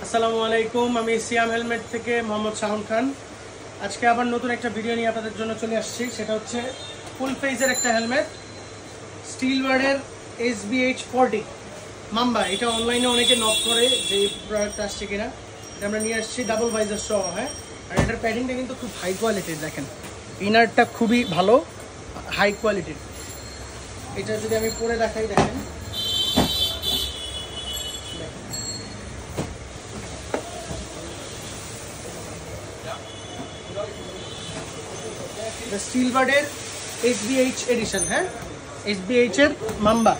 আসসালামু আলাইকুম, আমি সিয়াম হেলমেট থেকে মোহাম্মদ শাহন খান। আজকে আবার নতুন একটা ভিডিও নিয়ে আপনাদের জন্য চলে আসছি। সেটা হচ্ছে ফুল ফেজের একটা হেলমেট, স্টিলওয়ার্ডের SBH40 মাম্বা। এটা অনলাইনে অনেকে নক করে যে এই প্রোডাক্ট আসছে কিনা। এটা আমরা নিয়ে আসছি ডাবল ভাইজার সহ। হ্যাঁ, আর এটার প্যাডিংটা কিন্তু খুব হাই কোয়ালিটির। দেখেন ইনারটা খুবই ভালো, হাই কোয়ালিটির। এটা যদি আমি পরে দেখাই, দেখেন স্টিলওয়ার্ডের SBH এডিশন। হ্যাঁ, SBH এর মাম্বা।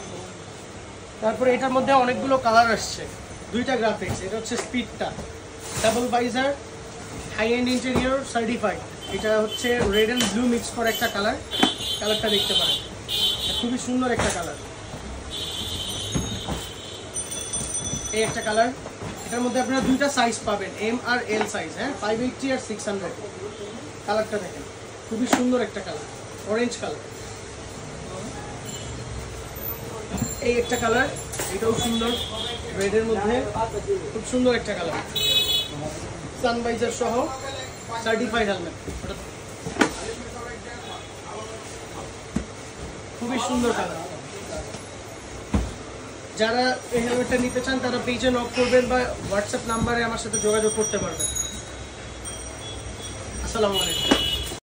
তারপরে এটার মধ্যে অনেকগুলো কালার আসছে, দুইটা গ্রাফিক্স। এটা হচ্ছে স্পিডটা, double visor, high end interior certified. এটা হচ্ছে রেড অ্যান্ড ব্লু মিক্স করে একটা কালার। কালারটা দেখতে পারেন, খুবই সুন্দর একটা কালার। এই একটা কালার। এটার মধ্যে আপনারা দুইটা সাইজ পাবেন, M আর L সাইজ। হ্যাঁ, 580 আর 600। কালারটা দেখেন, খুবই সুন্দর একটা কালার, অরেঞ্জ কালার। এই একটা কালার, এটাও সুন্দর, রেডের মধ্যে খুব সুন্দর একটা কালার। সানভাইজার সহ সার্টিফাইড হেলমেট, খুবই সুন্দর কালার। যারা এই হেলমেটটা নিতে চান তারা পেজে নক করবেন বা হোয়াটসঅ্যাপ নাম্বারে আমার সাথে যোগাযোগ করতে পারবেন। আসসালামু আলাইকুম।